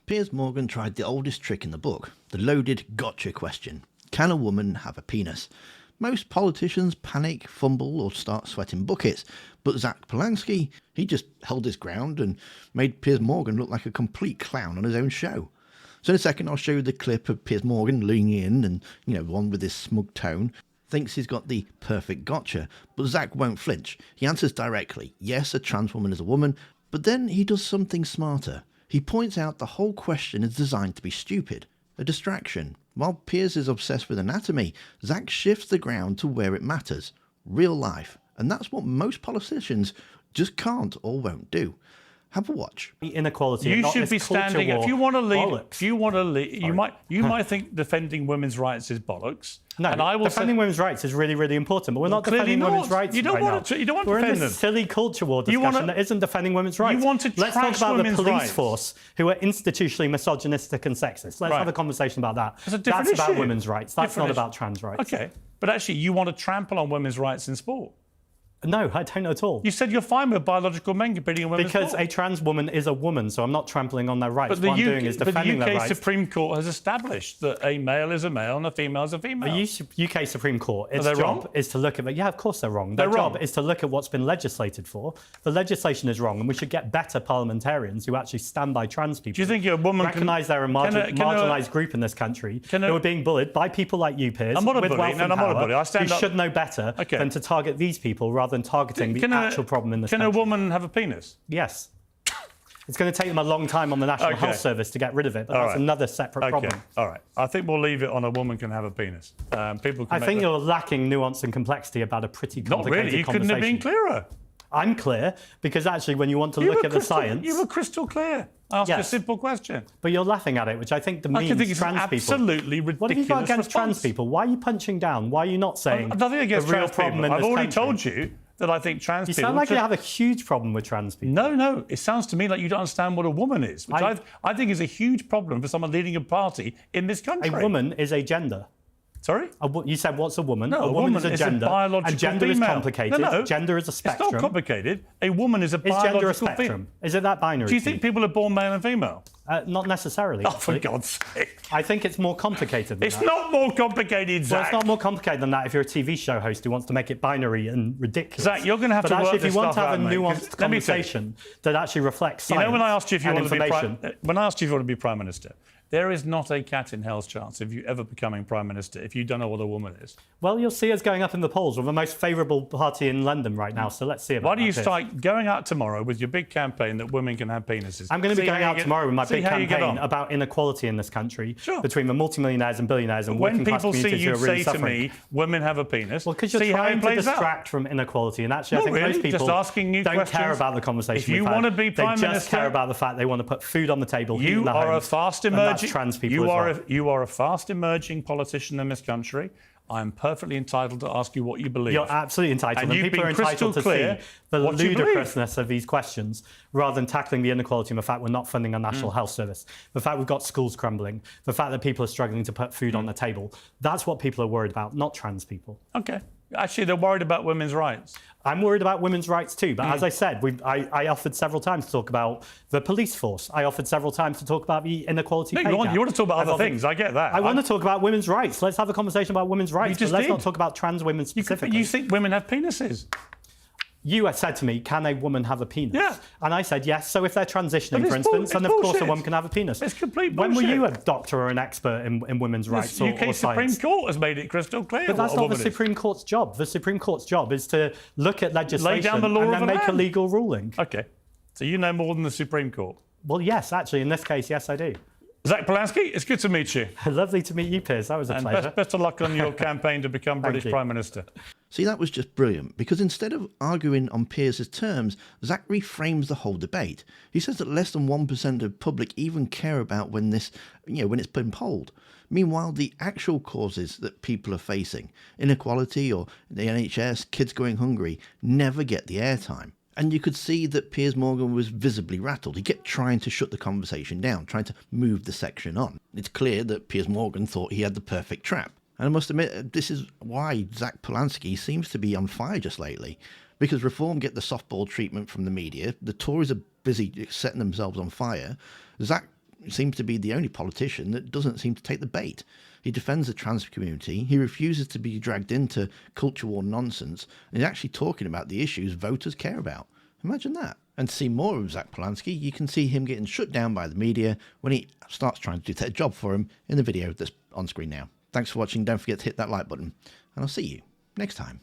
Piers Morgan tried the oldest trick in the book, the loaded gotcha question. Can a woman have a penis? Most politicians panic, fumble or start sweating buckets, but Zack Polanski, he just held his ground and made Piers Morgan look like a complete clown on his own show. So in a second I'll show you the clip of Piers Morgan leaning in and, one with his smug tone, thinks he's got the perfect gotcha, but Zack won't flinch. He answers directly, yes, a trans woman is a woman, but then he does something smarter. He points out the whole question is designed to be stupid, a distraction. While Piers is obsessed with anatomy, Zack shifts the ground to where it matters, real life. And that's what most politicians just can't or won't do. Have a watch. Inequality. You should be standing. If you want to lead, bollocks. you might think defending women's rights is bollocks. No, and I will defending women's rights is really, really important. But we're not defending women's rights. You don't want to. You don't want to defend them. We're in this silly culture war discussion that isn't defending women's rights. You want to trash Let's talk about the police rights. force who are institutionally misogynistic and sexist. Let's have a conversation about that. That's about women's rights. That's not about trans rights. Okay, but actually, you want to trample on women's rights in sport. No, I don't at all. You said you're fine with biological men competing in women's sport. Because a trans woman is a woman, so I'm not trampling on their rights. What I'm doing is defending their rights. But the UK Supreme Court has established that a male is a male and a female is a female. The UK Supreme Court, its job is to look at... Yeah, of course they're wrong. Their job is to look at what's been legislated for. The legislation is wrong, and we should get better parliamentarians who actually stand by trans people. Do you think a woman recognise they're a marginalised group in this country who are being bullied by people like you, Piers, I'm not a with bully. wealth and power, I'm not a bully. I stand who up... should know better than to target these people rather than targeting the actual problem in this country. Can a woman have a penis? Yes. It's going to take them a long time on the National Health Service to get rid of it, but that's another separate problem. All right. I think we'll leave it on a woman can have a penis. People can I think you're lacking nuance and complexity about a pretty complicated Not really. You couldn't have been clearer. I'm clear because actually when you want to look at the science... You were crystal clear. I asked you a simple question. But you're laughing at it, which I think demeans trans people. Absolutely ridiculous. What have you got against trans people? Why are you punching down? Why are you not saying nothing against the real problem in this country? I've already told you that I think trans people... You sound like you have a huge problem with trans people. No. It sounds to me like you don't understand what a woman is, which I think is a huge problem for someone leading a party in this country. A woman is a gender. Sorry? You said, what's a woman? No, a woman is a gender. And gender female. is complicated. No. Gender is a spectrum. It's not complicated. A woman is a biological... Is gender a spectrum? Is it that binary? Do you think people are born male and female? Not necessarily. Oh, for God's sake. I think it's more complicated than that. It's not more complicated, Zack. Well, it's not more complicated than that if you're a TV show host who wants to make it binary and ridiculous. Zack, you're going to have to work this stuff out, if you want to have a mate, nuanced conversation that actually reflects science when I asked you if you and want to information... when I asked you if you want to be Prime Minister, there is not a cat in hell's chance of you ever becoming Prime Minister if you don't know what a woman is. Well, you'll see us going up in the polls. We're the most favourable party in London right now, so let's see about Why do you start going out tomorrow with your big campaign that women can have penises? I'm going to be going out tomorrow with my big campaign about inequality in this country between the multimillionaires and billionaires and working class communities who are really suffering. When people see you say to me, women have a penis, well, because you're trying to distract from inequality, and actually I think most people don't care about the conversation. If you want to be Prime Minister, they just care about the fact they want to put food on the table. You are a fast emerging trans people. You are a fast emerging politician in this country. I am perfectly entitled to ask you what you believe. You're absolutely entitled. And people are entitled to see the ludicrousness of these questions rather than tackling the inequality and the fact we're not funding our National Health Service, the fact we've got schools crumbling, the fact that people are struggling to put food on the table. That's what people are worried about, not trans people. OK. Actually, they're worried about women's rights. I'm worried about women's rights too, but as I said, I offered several times to talk about the police force. I offered several times to talk about the inequality pay gap. You want to talk about other things, I get that. I want to talk about women's rights. Let's have a conversation about women's rights, but let's not talk about trans women specifically. You think women have penises? You said to me, can a woman have a penis? Yeah. And I said, yes. So if they're transitioning, for instance, then of course a woman can have a penis. It's complete bullshit. When were you a doctor or an expert in women's rights or UK science? Supreme Court has made it crystal clear. But that's not the Supreme Court's job. The Supreme Court's job is to look at legislation lay down the law and then of the make a legal ruling. OK. So you know more than the Supreme Court? Well, yes, actually, in this case, yes, I do. Zack Polanski, it's good to meet you. Lovely to meet you, Piers. That was a pleasure. Best of luck on your campaign to become British Prime Minister. See, that was just brilliant, because instead of arguing on Piers' terms, Zack reframes the whole debate. He says that less than 1% of public even care about when it's been polled. Meanwhile, the actual causes that people are facing, inequality or the NHS, kids going hungry, never get the airtime. And you could see that Piers Morgan was visibly rattled. He kept trying to shut the conversation down, trying to move the section on. It's clear that Piers Morgan thought he had the perfect trap. And I must admit, this is why Zack Polanski seems to be on fire just lately. Because Reform get the softball treatment from the media, the Tories are busy setting themselves on fire. Zack seems to be the only politician that doesn't seem to take the bait. He defends the trans community, he refuses to be dragged into culture war nonsense, and he's actually talking about the issues voters care about. Imagine that. And to see more of Zack Polanski, you can see him getting shut down by the media when he starts trying to do their job for him in the video that's on screen now. Thanks for watching. Don't forget to hit that like button, and I'll see you next time.